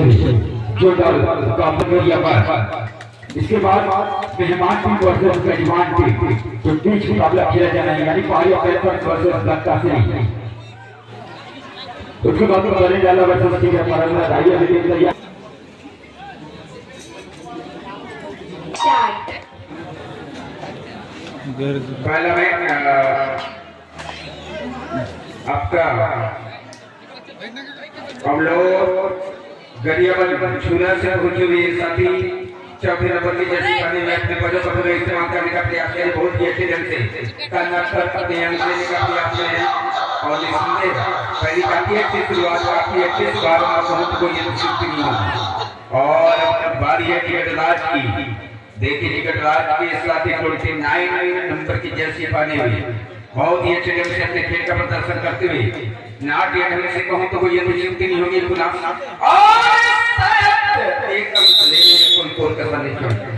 जो दल कामगिरिया पर इसके बाद मेहमान टीम वर्सेस मेजबान टीम जो बीच मुकाबला खेला जाना है यानी पहाड़ी पैंतर्स वर्सेस लंका सिंह। उसके बाद बने डाला वर्सेस टीम परमला राइया टीम तैयार। पहला मैच आपका हम लोग गरियाबंद छूना से पहुंचे हुए साथी चौथे नंबर की जर्सी पहने हुए अपने पदों पर इस्तेमाल करने का प्रयास किया बहुत ही अच्छे ढंग से कर्नाटक अपने अंक लेने का प्रयास किया है और इसमें पहली काफी अच्छी शुरुआत काफी अच्छी शुरुआत बहुत को ये नहीं हुई और अब बारी है टिकटराज की। देखिए टिकटराज के साथ 29 नंबर की जर्सी पहने हुए बहुत ही अच्छे ढंग से अपने खेल का प्रदर्शन करते हुए नाट या ढंग से कहूं तो कोई नियुक्ति नहीं होगी एक अंक लेने में कोई कसर नहीं।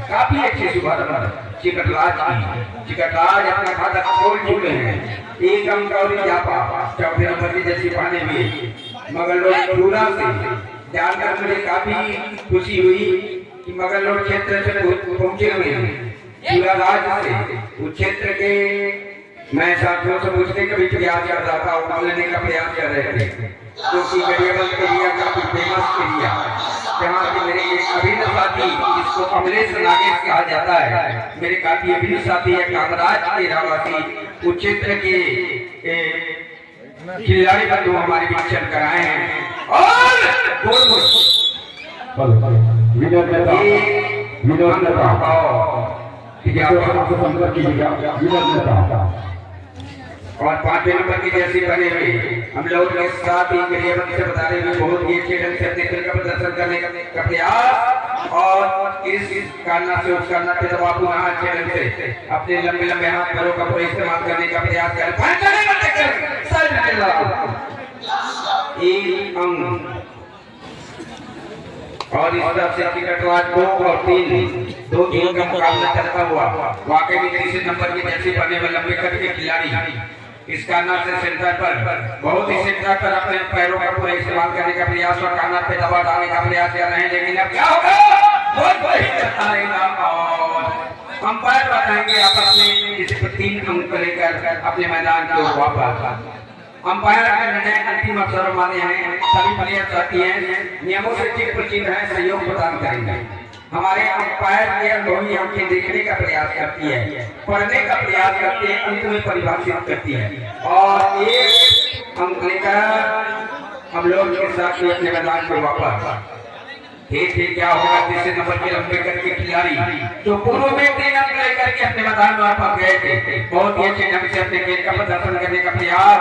काफी अच्छी शुभारंभ टिकटराज अपना खाता खोल चुके हैं। एक अंक और जापा चौथे नंबर की जर्सी पहने हुए मगर लोग पूरा से जानकर मुझे काफी खुशी हुई कि मगरलोड क्षेत्र से पहुंचे हुए हैं पूरा राज्य से उस क्षेत्र के मैं साथियों से पूछने का भी प्रयास कर रहा था और लेने का प्रयास कर रहे थे क्योंकि गरियाबंद एरिया काफी फेमस एरिया जहाँ के मेरे एक अभिन्न साथी जिसको कमलेश नागेश कहा जाता है मेरे काफी अभिन्न साथी है कामराज के रावासी उस क्षेत्र के खिलाड़ी बंधु हमारे बीच चल कर आए हैं और और 5वें नंबर की जर्सी बने हुए हम लोग के साथ ही गरियाबंद से बता रहे हैं बहुत ही अच्छे ढंग से अपने खेल का प्रदर्शन करने का प्रयास और इस कारणा से उस कारणा पे दबाव पुनः अच्छे ढंग से अपने लंबे लंबे हाथ पैरों का पूरा इस्तेमाल करने का प्रयास करें और इस तरफ से टिकटराज 2 और 3 दो टीमों का मुकाबला चलता हुआ वाकई में 30 नंबर की जर्सी पहने हुए लंबे कद के खिलाड़ी इस कारणा से सेंटर पर बहुत ही सेंटर पर अपने पैरों का पूरा इस्तेमाल करने का प्रयास और कानर पे दबाव डालने का प्रयास कर रहे हैं लेकिन अब क्या होगा अंपायर बताएंगे आपस में इस 3 अंक लेकर अपने मैदान को वापस अंपायर का निर्णय अंतिम अवसर माने हैं सभी प्लेयर चाहती हैं नियमों से ठीक प्रचित है सहयोग प्रदान करेंगे। हमारे अंपायर के अनुभवी आंखें देखने का प्रयास करती है पढ़ने का प्रयास करती है अंत में परिभाषित करती है और एक अंक लेकर हम लोग के साथ अपने मैदान को वापस ठीक क्या होगा 30 नंबर के लंबे कद के खिलाड़ी जो पूर्व में 3 अंक लेकर के अपने मैदान में वापस गए थे बहुत ही अच्छे ढंग से अपने खेल का प्रदर्शन करने का प्रयास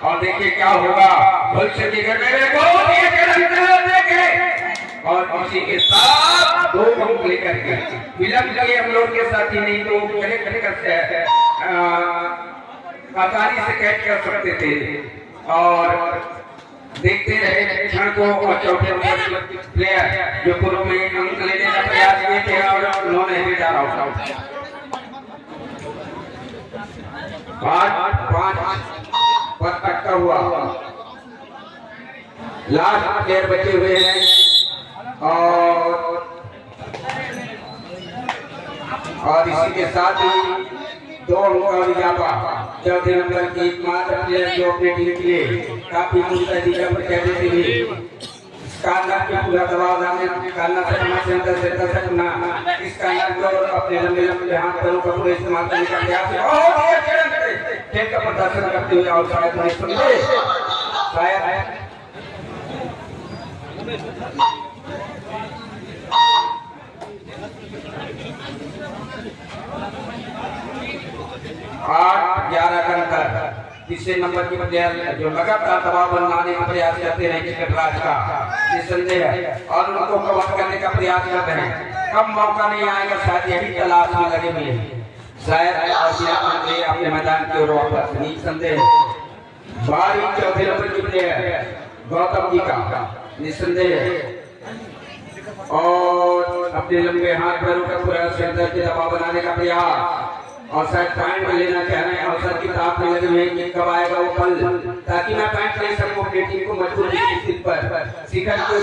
और देखिए क्या होगा भविष्य की बहुत ही अच्छे ढंग से देखे और उसी के साथ 2 अंक लेकर के विलंब के हम लोग के साथ ही नहीं तो खड़े कर आसानी से कैच कर सकते थे और देखते रहे क्षण को और चौथे नंबर प्लेयर जो पूर्व में अंक लेने का प्रयास किए थे और उन्होंने भी डाला आउट 5 पर अटका हुआ लास्ट प्लेयर बचे हुए हैं और इसी के साथ ही 2 अंक और इजाफा चौथे नंबर की एकमात्र प्लेयर जो अपने टीम के लिए काफी मुस्तैदी पर कहते थे कान्ना के पूरा दबाव डालने कान्ना से अंदर से दर्शक ना इस कान्ना को अपने लंबे लंबे हाथ पैरों का पूरा इस्तेमाल करने का प्रयास और खेल का प्रदर्शन करते हुए और शायद नहीं समझे शायद 8-11 रन कर तीसरे नंबर की प्लेयर जो लगातार दबाव बनाने का प्रयास करते रहे टिकटराज का निसंदेह है और उनको कवर करने का प्रयास कर रहे हैं। कम मौका नहीं आएगा शायद यही तलाश में लगे हुए शायद अपने मैदान की ओर वापस निसंदेह बारी चौथे नंबर की प्लेयर गौतम जी का निसंदेह और अपने लंबे हाथ पैरों का पूरा सेंटर के दबाव बनाने का प्रयास और शायद पॉइंट लेना चाह रहे हैं अवसर की ताप में लगे हुए कि कब आएगा वो पल ताकि मैं पॉइंट ले सकूं अपनी टीम को मजबूत स्थिति पर शिखर को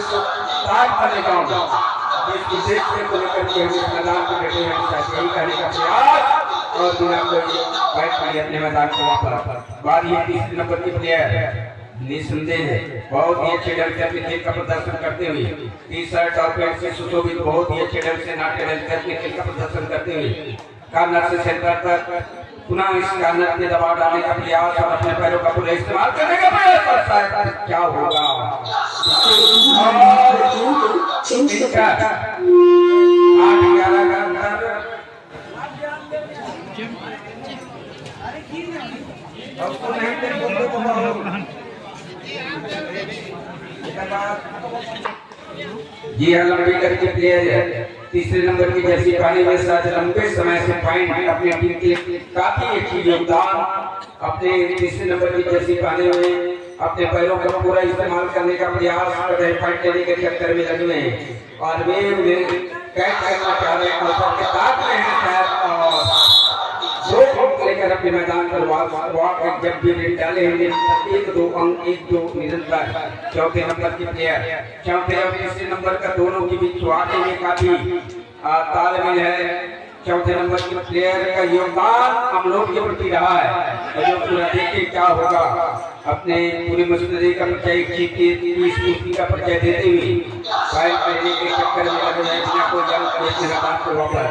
ताज बनेगा। इस उद्देश्य को लेकर के हम इस मैदान को बैठे हैं, यही करने का प्रयास और बिना कोई बैठ पाए अपने मैदान को वापस। बारी है 30 नंबर की प्लेयर निसंदेह बहुत ही अच्छे ढंग से अपने खेल का प्रदर्शन करते हुए टी शर्ट और पैंट से सुशोभित बहुत ही अच्छे ढंग से नाट्य ढंग से अपने खेल का प्रदर्शन करते हुए कॉर्नर से सेंटर तक पुनः इस कॉर्नर में दबाव डालने का प्रयास और अपने पैरों का पूरा इस्तेमाल करने का प्रयास और शायद क्या होगा इनका 8-11 का अंतर जी हाँ, लंबी करके प्लेयर है। तीसरे नंबर की जर्सी पहने हुए साथ लंबे समय से पॉइंट अपनी टीम के काफी अच्छी योगदान अपने तीसरे नंबर की जर्सी पहने हुए अपने पैरों का पूरा इस्तेमाल करने का प्रयास कर रहे, पॉइंट लेने के चक्कर में लगे हुए हैं और वे कैच करना चाह रहे हैं और के साथ में हैं शायद और दो अंक लेकर अपने मैदान पर वाक जब भी रेट डाले होंगे 1-2 अंक 1-2 निरंतर। चौथे नंबर की प्लेयर चौथे और तीसरे नंबर का दोनों के बीच वाकई में काफी तालमेल है। चौथे नंबर के प्लेयर का योगदान हम लोग के प्रति रहा है जो पूरा देखिए क्या होगा अपने पूरी मशीनरी का परिचय जीत की स्फूर्ति का परिचय देते हुए फाइल करने के चक्कर में लगे हैं बिना कोई जंग अपने मैदान को वापस।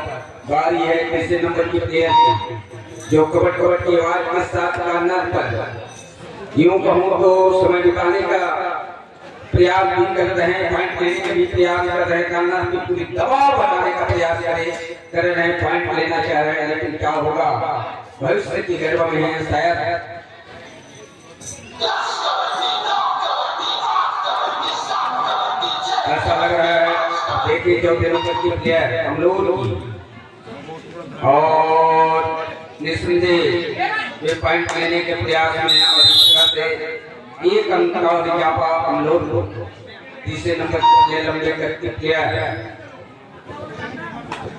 बारी है तीसरे नंबर की प्लेयर जो कबड्डी की आवाज के साथ कॉर्नर पर यूं कहूं तो समय बिताने का प्रयास भी कर रहे हैं, पॉइंट लेने का भी प्रयास कर रहे हैं, कॉर्नर की पूरी दबाव बनाने का प्रयास कर रहे हैं, पॉइंट लेना चाह रहे हैं लेकिन क्या होगा भविष्य की गर्भ में है शायद ऐसा लग रहा है। देखिए चौथे नंबर की प्लेयर हम लोग और निसंदेह वे पॉइंट लेने के प्रयास में और इस तरह से एक अंक का और इजाफा हम लोग तीसरे नंबर के लंबे करके प्लेयर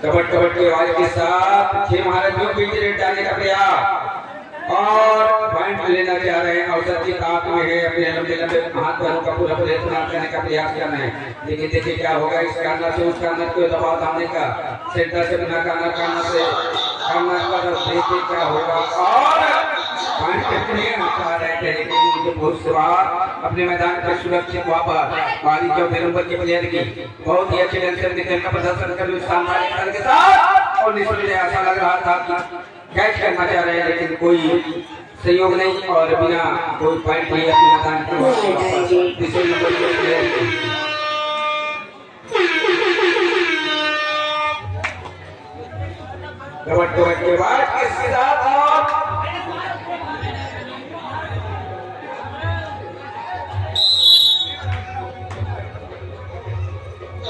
कबड्डी की आवाज के साथ 6 महारथियों बीच रेट डालने का प्रयास और पॉइंट लेना चाह रहे हैं अवसर की ताक में है अपने लंबे लंबे हाथ पैरों का पूरा इस्तेमाल करने का प्रयास कर रहे हैं लेकिन देखिए क्या होगा इस कॉर्नर से उस कॉर्नर को दबाव डालने का सेंटर से बिना कॉर्नर से कॉर्नर पर देखिए क्या होगा और पॉइंट कितने चाह रहे थे लेकिन मुझे बहुत सवार अपने मैदान पर सुरक्षित वापस बारी चौथे नंबर के प्लेयर की बहुत ही अच्छे ढंग से अपने खेल का प्रदर्शन कर शानदार के साथ और निसंदेह ऐसा लग रहा था कि कैच करना चाह रहे हैं लेकिन कोई सहयोग नहीं और बिना कोई पॉइंट नहीं अपने मैदान को तीसरे नंबर के प्लेयर कबड्डी के बाद किसके साथ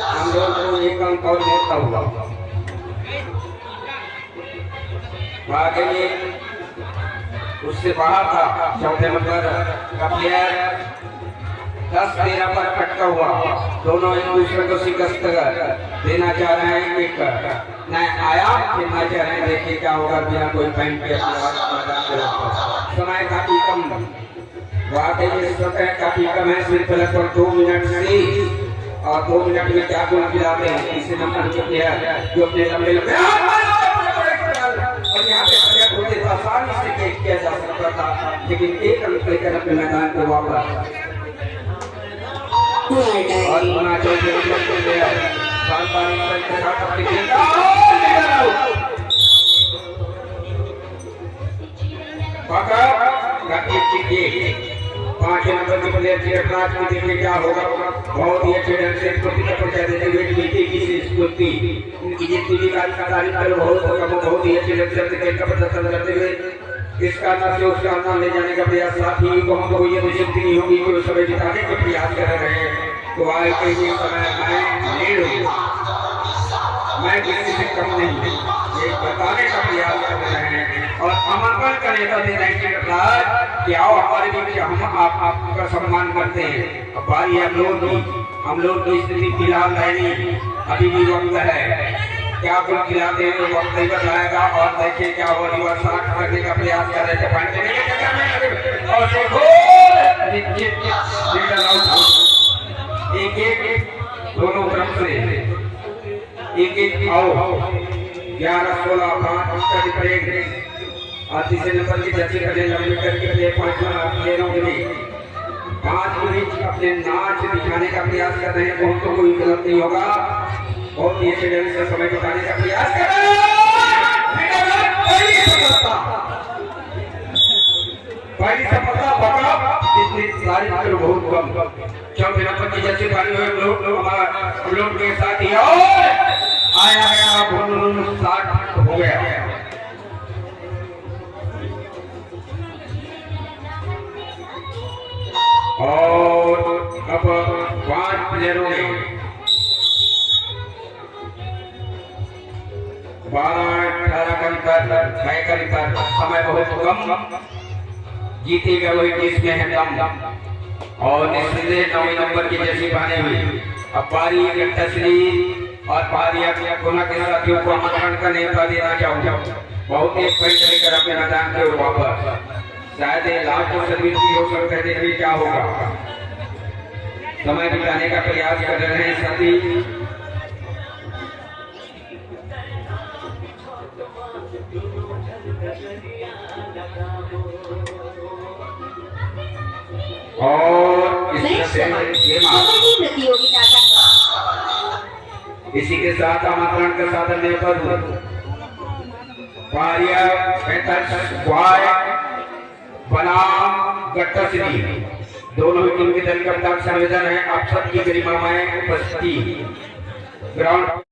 हम लोग को एक अंक और देता हुआ वाकई उससे बाहर था। चौथे नंबर का प्लेयर 10-13 पर अटका हुआ दोनों एक दूसरे को शिकस्त देना चाह रहे हैं एक नया आयाम खेलना चाह रहे हैं। देखिए क्या होगा बिना कोई पॉइंट के समय काफी कम वाकई समय काफी कम है सिर्फ लगभग 2 मिनट से और 2 मिनट में क्या गोल खिलाते हैं तीसरे नंबर के प्लेयर जो अपने लंबे लंबे और यहाँ पे प्रयास होते आसानी से कैच किया जा सकता था लेकिन एक अंक लेकर अपने मैदान को वापस और बना चौथे नंबर के प्लेयर पांचवें नंबर के प्लेयर चिरटराज की देखिए क्या होगा बहुत ही अच्छे ढंग से स्फूर्ति का परिचय देते हुए जीते की स्फूर्ति इनकी जीतती भी तारीफ करो बहुत ही अच्छे ढंग से अपने खेल का प्रदर्शन करते हुए इस कारण से उसका नाम ले जाने का प्रयास साथ ही को हमको ये निश्चित नहीं होगी कि वो समय जिताने के प्रयास कर रहे हैं तो आए के लिए समय मैं किसी से कम नहीं ये बताने का प्रयास कर रहे हैं और आमंत्रण का नेता दे रहे हैं कि आओ हमारे बीच हम आपका सम्मान करते हैं। अब बारी हम लोग की स्थिति फिलहाल है नहीं अभी भी वक्त है क्या कुल खिलाते हैं वक्त नहीं बताएगा और देखिए क्या हो रिवर्स शॉट करने का प्रयास कर रहे थे पॉइंट लेने के चक्कर में और देखो एक दोनों तरफ से एक एक आओ 11, 16, 5 का डिफरेंट और तीसरे नंबर की जर्सी करने लंबी करके लिए 5 मिनट अपने नाच दिखाने का प्रयास कर रहे हैं। बहुत तो कोई गलत नहीं होगा, बहुत ही अच्छे ढंग से समय बिताने का प्रयास कर रहे हैं। पहली सफलता बका जितनी सारी बहुत कम। चौथे नंबर की जैसे पानी हुए लोग के साथ ही आया गया 60 हो गया। और अब 5 प्लेयरों ने 12-18 का अंतर, 6 का अंतर, समय बहुत कम, जीतेगा वही जिसमें है दम। और निस्संदेह 9 नंबर की जैसी पाने हुई। अब पारी तस्वीर और पारी गुना के साथियों को आमंत्रण का न्योता देना चाहूंगा। बहुत एक पॉइंट लेकर अपने मैदान के वापस, शायद ये लास्ट सर्विस भी हो सकता है, देखिए क्या होगा। समय बिताने का प्रयास कर रहे हैं सभी। और प्रतियोगिता इसी के साथ आमंत्रण के साथ न्योता पारिया 35 बनाम गट्टा सिटी दोनों ही टीम के दल कप्तान संवेदन है। आप सबकी गरिमा में उपस्थिति ग्राउंड